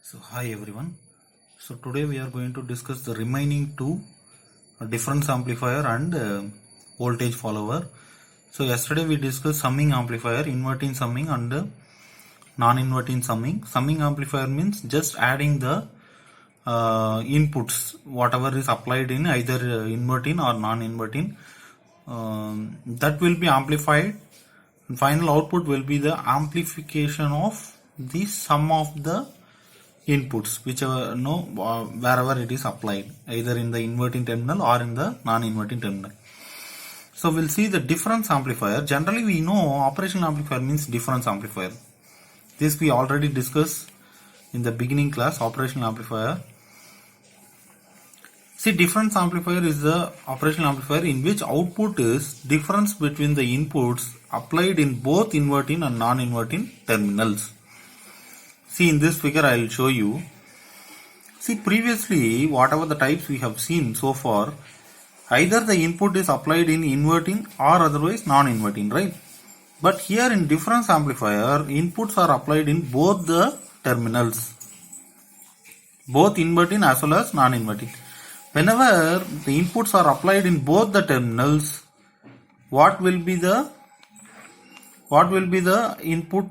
So hi everyone. So today we are going to discuss the remaining two difference amplifier and voltage follower. So yesterday we discussed summing amplifier, inverting summing and non-inverting summing. Summing amplifier means just adding the inputs whatever is applied in either inverting or non-inverting, that will be amplified. Final output will be the amplification of the sum of the inputs whichever wherever it is applied, either in the inverting terminal or in the non-inverting terminal. So we'll see the difference amplifier. Generally we know operational amplifier means difference amplifier. This we already discussed in the beginning class. Operational amplifier, see, difference amplifier is the operational amplifier in which output is difference between the inputs applied in both inverting and non-inverting terminals. See, in this figure I will show you. See, previously whatever the types we have seen so far, either the input is applied in inverting or otherwise non-inverting, right? But here in difference amplifier, inputs are applied in both the terminals, both inverting as well as non-inverting. Whenever the inputs are applied in both the terminals, what will be the input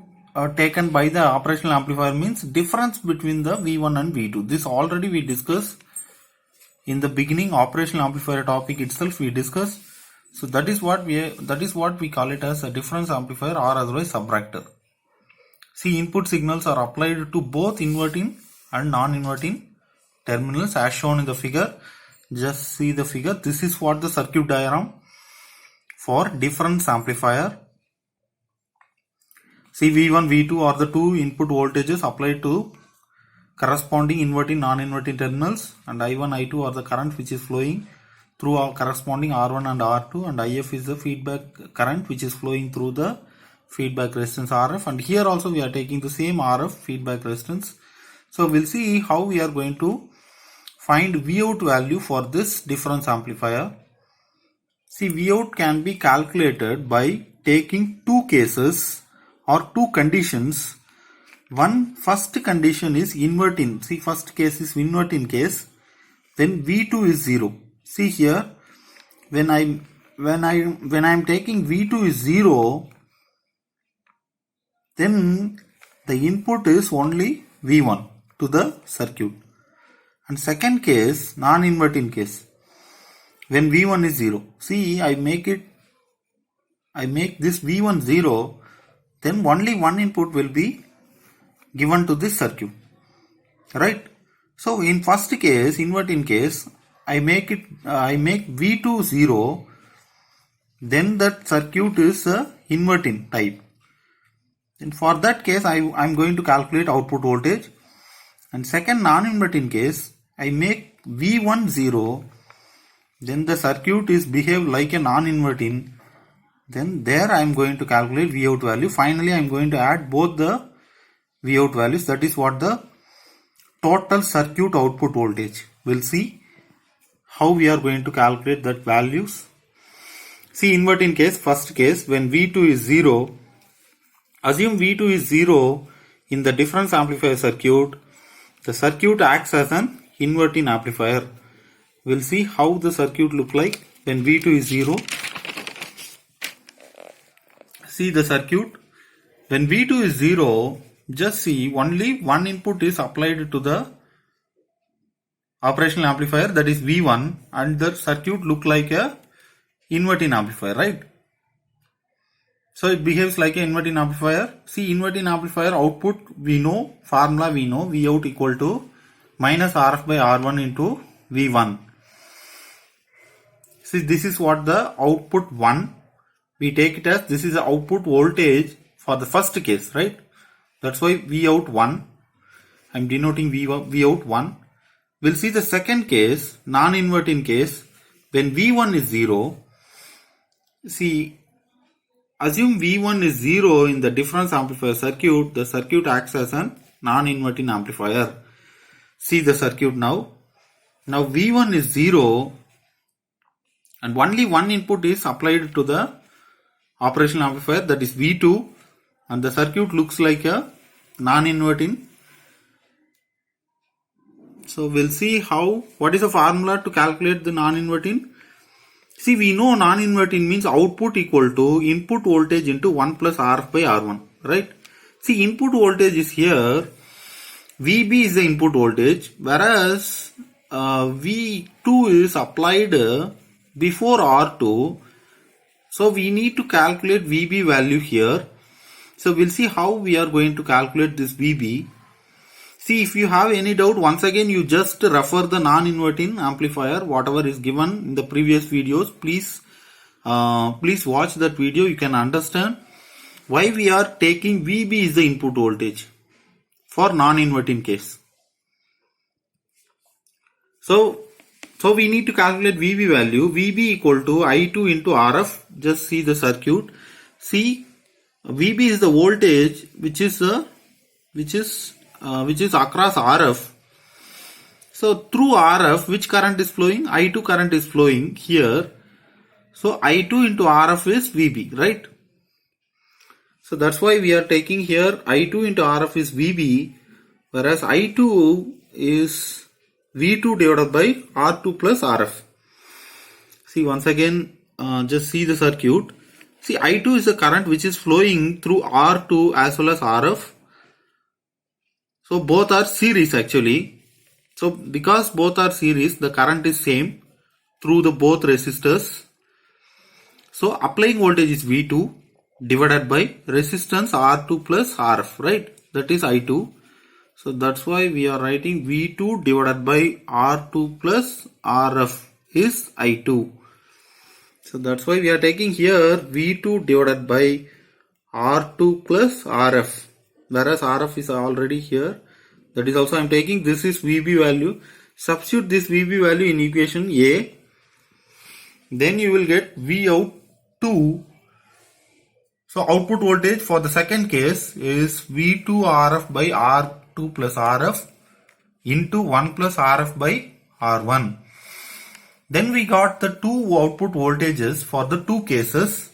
taken by the operational amplifier means difference between the V1 and V2. This already we discussed in the beginning operational amplifier topic itself we discussed. So that is what we call it as a difference amplifier or otherwise subtractor. See, input signals are applied to both inverting and non-inverting terminals as shown in the figure. Just see the figure. This is what the circuit diagram for difference amplifier. See, V1, V2 are the two input voltages applied to corresponding inverting, non-inverting terminals, and I1, I2 are the current which is flowing through our corresponding R1 and R2, and IF is the feedback current which is flowing through the feedback resistance RF, and here also we are taking the same RF feedback resistance. So we'll see how we are going to find Vout value for this difference amplifier. See, Vout can be calculated by taking two cases or two conditions. First condition is inverting. See, first case is inverting case. Then V2 is 0. See here, when I'm taking V2 is 0, then the input is only V1 to the circuit. And second case, non-inverting case, when V1 is 0. See, I make this V1 0. Then only one input will be given to this circuit, right? So in first case, inverting case, I make V2 0, then that circuit is a inverting type. And for that case, I'm going to calculate output voltage. And second non-inverting case, I make V1 0, then the circuit is behave like a non-inverting. Then there I am going to calculate Vout value. Finally, I am going to add both the Vout values. That is what the total circuit output voltage. We'll see how we are going to calculate that values. See, inverting case, first case, when V2 is 0, assume V2 is 0 in the difference amplifier circuit. The circuit acts as an inverting amplifier. We'll see how the circuit look like when V2 is 0. See the circuit. When V2 is 0, just see only one input is applied to the operational amplifier, that is V1, and the circuit look like a inverting amplifier, right? So it behaves like an inverting amplifier. See, inverting amplifier output we know, formula we know, Vout equal to minus RF by R1 into V1. See, this is what the output 1. We take it as this is the output voltage for the first case, right? That's why Vout 1. I'm denoting Vout 1. We'll see the second case, non-inverting case, when V1 is 0. See, assume V1 is 0 in the difference amplifier circuit. The circuit acts as a non-inverting amplifier. See the circuit now. Now V1 is 0 and only one input is applied to the operational amplifier, that is V2, and the circuit looks like a non-inverting So we'll see what is the formula to calculate the non-inverting. See, we know non-inverting means output equal to input voltage into 1 plus Rf by R1, right? See, input voltage is here, VB is the input voltage, whereas V2 is applied before R2. So we need to calculate VB value here. So we'll see how we are going to calculate this VB. See, if you have any doubt, once again you just refer the non-inverting amplifier, whatever is given in the previous videos. Please watch that video. You can understand why we are taking VB is the input voltage for non-inverting case. So we need to calculate VB value. VB equal to I2 into RF. Just see the circuit. See, VB is the voltage which is across RF. So through RF, which current is flowing? I2 current is flowing here. So I2 into RF is VB, right? So that's why we are taking here I2 into RF is VB, whereas I2 is V2 divided by R2 plus RF. See, once again, just see the circuit. See, I2 is the current which is flowing through R2 as well as RF. So both are series actually. So because both are series, the current is same through the both resistors. So applying voltage is V2 divided by resistance R2 plus RF, right? That is I2. So that's why we are writing V2 divided by R2 plus RF is I2. So that's why we are taking here V2 divided by R2 plus RF. Whereas RF is already here. That is also I am taking. This is VB value. Substitute this VB value in equation A. Then you will get Vout2. So output voltage for the second case is V2 RF by R2 plus RF into 1 plus RF by R1. Then we got the two output voltages for the two cases.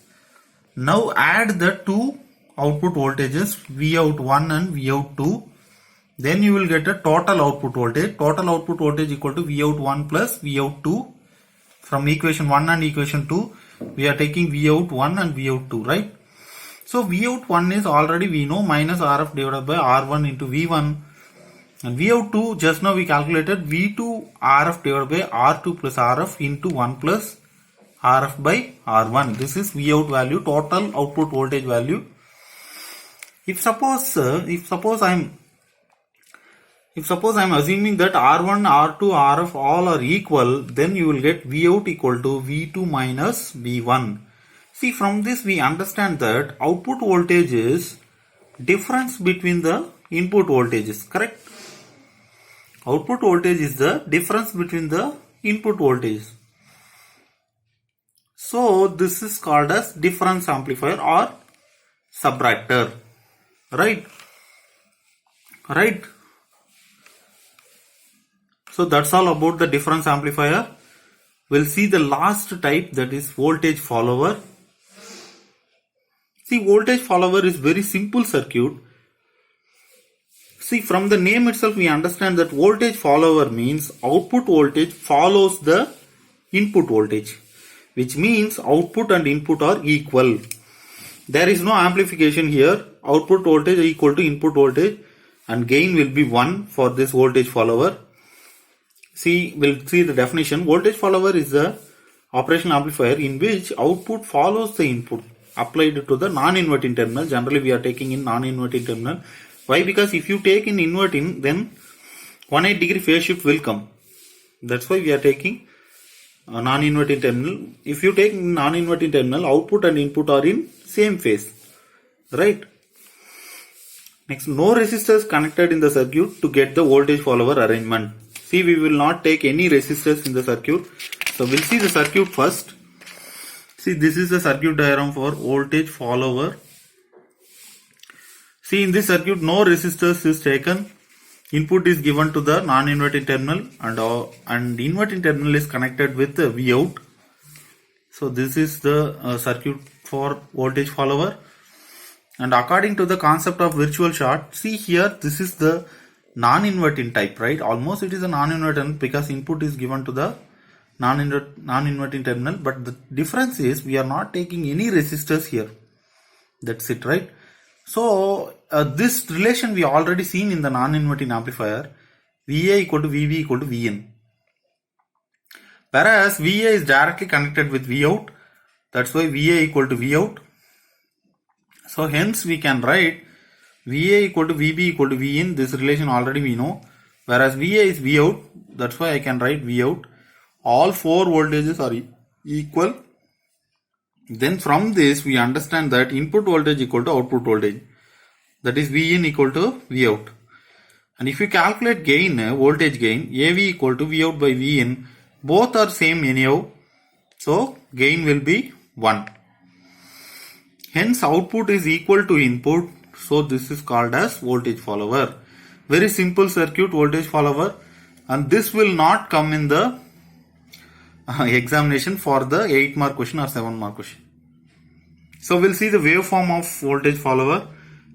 Now add the two output voltages Vout1 and Vout2. Then you will get a total output voltage. Total output voltage equal to Vout1 plus Vout2. From equation 1 and equation 2, we are taking Vout1 and Vout2, right? So Vout1 is already we know minus RF divided by R1 into V1. And Vout2 just now we calculated V2 RF divided by R2 plus RF into 1 plus RF by R1. This is Vout value, total output voltage value. If suppose I'm assuming that R1, R2, RF all are equal, then you will get Vout equal to V2 minus V1. See, from this we understand that output voltage is difference between the input voltages, correct? Output voltage is the difference between the input voltages. So this is called as difference amplifier or subtractor, right? So that's all about the difference amplifier. We'll see the last type, that is voltage follower. See, voltage follower is very simple circuit. See, from the name itself we understand that voltage follower means output voltage follows the input voltage, which means output and input are equal. There is no amplification here. Output voltage is equal to input voltage and gain will be 1 for this voltage follower. See, we'll see the definition. Voltage follower is the operational amplifier in which output follows the input applied to the non-inverting terminal. Generally we are taking in non-inverting terminal. Why? Because if you take in inverting, then 180 degree phase shift will come. That's why we are taking a non-inverting terminal. If you take non-inverting terminal, output and input are in same phase, right? Next, no resistors connected in the circuit to get the voltage follower arrangement. See, we will not take any resistors in the circuit. So we'll see the circuit first. See, this is the circuit diagram for voltage follower. See, in this circuit, no resistors is taken. Input is given to the non-inverting terminal and inverting terminal is connected with the Vout. So this is the circuit for voltage follower. And according to the concept of virtual short, see here, this is the non-inverting type, right? Almost it is a non-inverting because input is given to the non-inverting terminal, but the difference is we are not taking any resistors here. That's it, right? So this relation we already seen in the non-inverting amplifier, VA equal to VB equal to VN. Whereas VA is directly connected with Vout, that's why VA equal to Vout. So hence we can write VA equal to VB equal to VN. This relation already we know. Whereas VA is Vout, that's why I can write Vout. All four voltages are equal. Then from this we understand that input voltage equal to output voltage. That is VN equal to Vout. And if you calculate gain, voltage gain, AV equal to Vout by VN, both are same anyhow. So gain will be 1. Hence output is equal to input. So this is called as voltage follower. Very simple circuit, voltage follower. And this will not come in the examination for the 8 mark question or 7 mark question. So we'll see the waveform of voltage follower.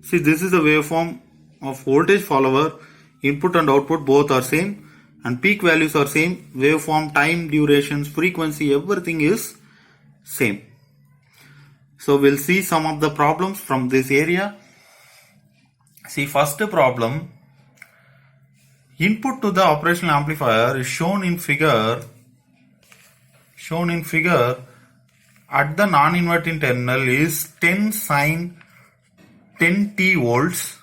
See, this is the waveform of voltage follower. Input and output both are same and peak values are same. Waveform, time, durations, frequency, everything is same. So we'll see some of the problems from this area. See, first problem, input to the operational amplifier is shown in figure at the non-inverting terminal is 10 sine 10t volts.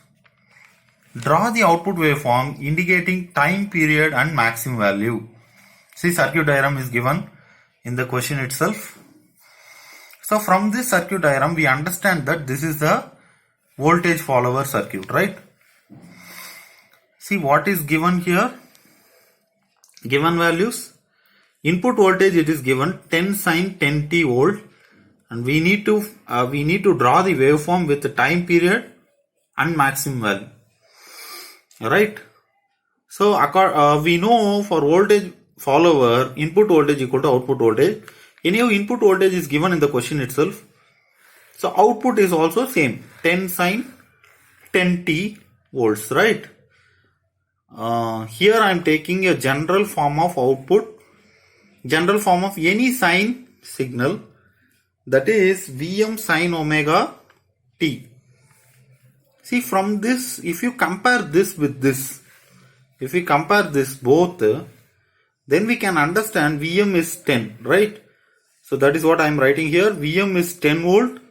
Draw the output waveform indicating time period and maximum value. See, circuit diagram is given in the question itself. So from this circuit diagram we understand that this is the voltage follower circuit, right? See what is given here. Given values. Input voltage it is given 10 sine 10t volt, and we need to draw the waveform with the time period and maximum value. Right? So we know for voltage follower input voltage equal to output voltage. Anyhow input voltage is given in the question itself. So output is also same, 10 sine 10t volts, right? Here I am taking a general form of output. General form of any sine signal, that is Vm sine omega t. See, from this, if you compare this with this, if we compare this both, then we can understand Vm is 10, right? So that is what I am writing here. Vm is 10 volt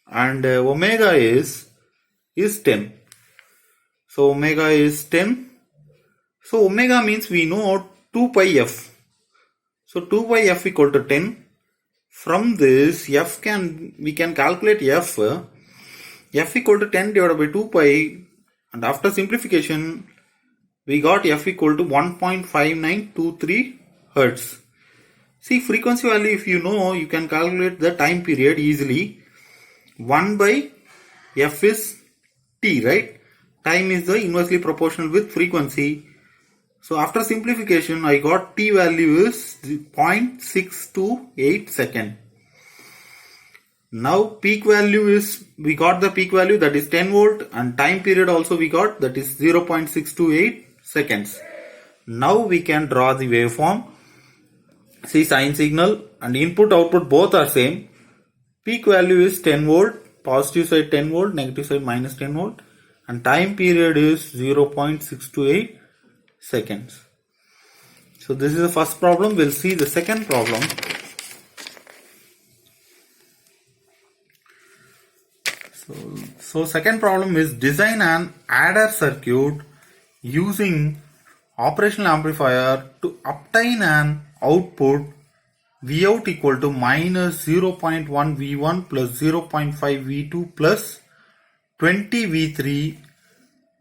and omega is 10. So omega is 10. So omega means we know 2 pi f. So 2 pi f equal to 10. From this we can calculate f equal to 10 divided by 2 pi, and after simplification we got f equal to 1.5923 hertz. See, frequency value if you know, you can calculate the time period easily. 1 by f is t, right? Time is the inversely proportional with frequency. So after simplification, I got t value is 0.628 second. Now peak value is, we got the peak value that is 10 volt, and time period also we got, that is 0.628 seconds. Now we can draw the waveform. See, sine signal and input output both are same. Peak value is 10 volt, positive side 10 volt, negative side minus 10 volt, and time period is 0.628 seconds. So this is the first problem. We'll see the second problem. So second problem is design an adder circuit using operational amplifier to obtain an output Vout equal to minus 0.1 V1 plus 0.5 V2 plus 20 V3,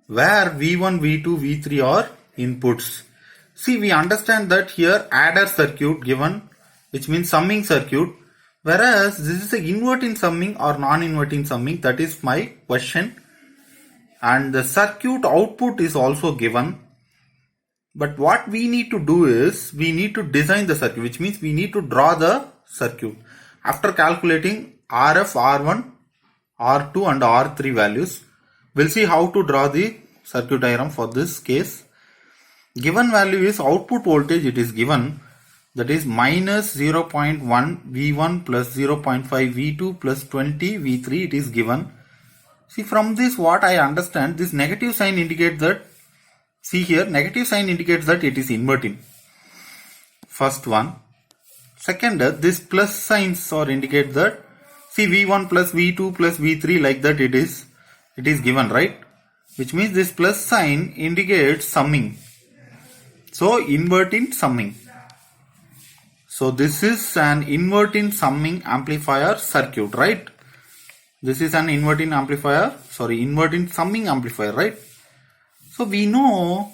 where V1, V2, V3 are inputs. See, we understand that here adder circuit given, which means summing circuit, whereas this is a inverting summing or non-inverting summing. That is my question. And the circuit output is also given. But what we need to do is, we need to design the circuit, which means we need to draw the circuit. After calculating RF, R1, R2 and R3 values, we'll see how to draw the circuit diagram for this case. Given value is output voltage, it is given, that is minus 0.1 V1 plus 0.5 V2 plus 20 V3, it is given. See, from this what I understand, this negative sign indicates that, see here, negative sign indicates that it is inverting. First one. Second, this plus signs or indicate that, see, V1 plus V2 plus V3, like that it is given, right? Which means this plus sign indicates summing. So inverting summing. So this is an inverting summing amplifier circuit, right? This is an inverting summing amplifier, right? So we know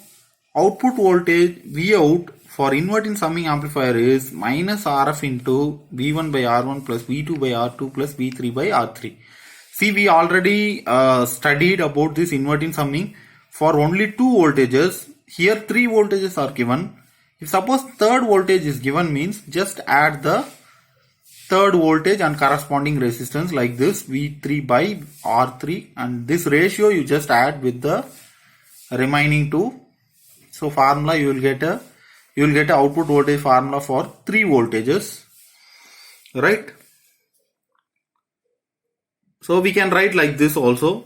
output voltage Vout for inverting summing amplifier is minus Rf into V1 by R1 plus V2 by R2 plus V3 by R3. See, we already studied about this inverting summing for only 2 voltages. Here 3 voltages are given. If suppose third voltage is given, means just add the third voltage and corresponding resistance like this, V3 by R3, and this ratio you just add with the remaining 2. So formula you will get a output voltage formula for 3 voltages, right? So we can write like this also,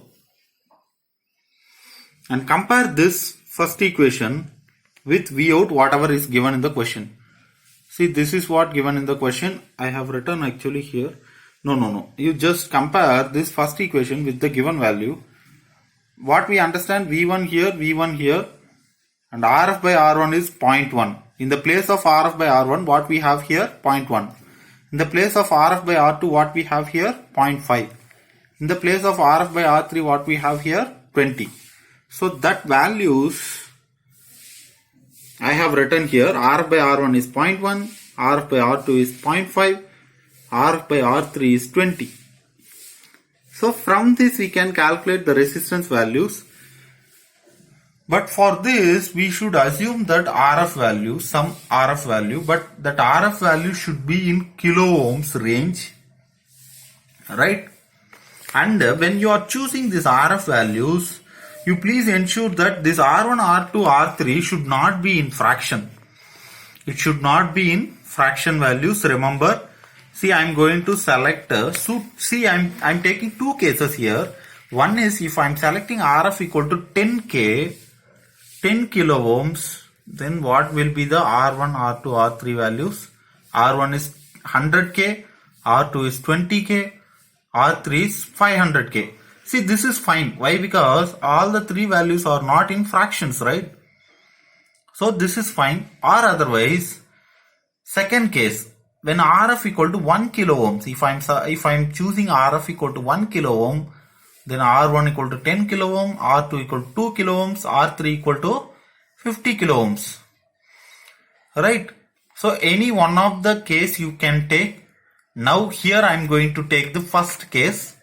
and compare this first equation with Vout whatever is given in the question. See, this is what given in the question. I have written actually here. No. You just compare this first equation with the given value. What we understand, V1 here, and Rf by R1 is 0.1. In the place of Rf by R1, what we have here? 0.1. In the place of Rf by R2, what we have here? 0.5. In the place of Rf by R3, what we have here? 20. So that values I have written here. Rf by R1 is 0.1, Rf by R2 is 0.5, Rf by R3 is 20. So from this we can calculate the resistance values. But for this we should assume that Rf value, some Rf value, but that Rf value should be in kilo ohms range, right? And when you are choosing these Rf values, you please ensure that this R1, R2, R3 should not be in fraction. It should not be in fraction values. Remember, see, I am going to select, see, I am taking 2 cases here. One is if I am selecting Rf equal to 10 kilo ohms, then what will be the R1, R2, R3 values? R1 is 100k, R2 is 20k, R3 is 500k. See, this is fine. Why? Because all the 3 values are not in fractions, right? So this is fine. Or otherwise, second case, when Rf equal to 1 kilo ohms, if I'm choosing Rf equal to 1 kilo ohm, then R1 equal to 10 kilo ohm, R2 equal to 2 kilo ohms, R3 equal to 50 kilo ohms, right? So any one of the case you can take. Now here I am going to take the first case.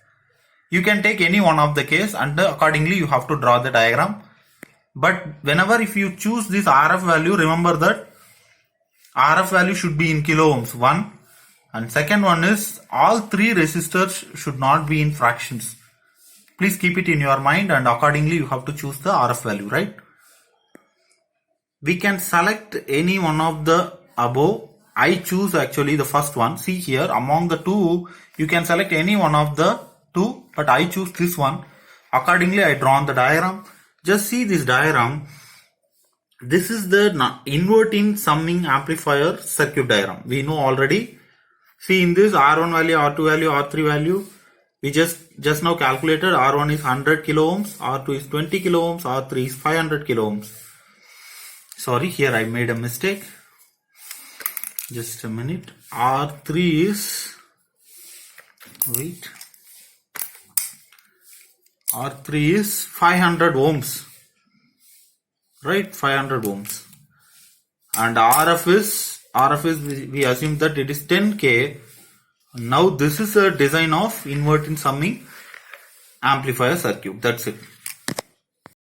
You can take any one of the case, and accordingly you have to draw the diagram. But whenever if you choose this Rf value, remember that Rf value should be in kilo ohms, 1. And second one is all 3 resistors should not be in fractions. Please keep it in your mind, and accordingly you have to choose the Rf value, right? We can select any one of the above. I choose actually the first one. See here, among the 2, you can select any one of the 2, but I choose this one. Accordingly, I drawn the diagram. Just see this diagram. This is the inverting summing amplifier circuit diagram. We know already. See, in this R1 value, R2 value, R3 value, we just now calculated. R1 is 100 kilo ohms, R2 is 20 kilo ohms, R3 is 500 kilo ohms. Sorry, here I made a mistake. Just a minute. R3 is, wait, R3 is 500 ohms, right? 500 ohms. And RF is we assume that it is 10k. Now this is a design of inverting summing amplifier circuit. That's it.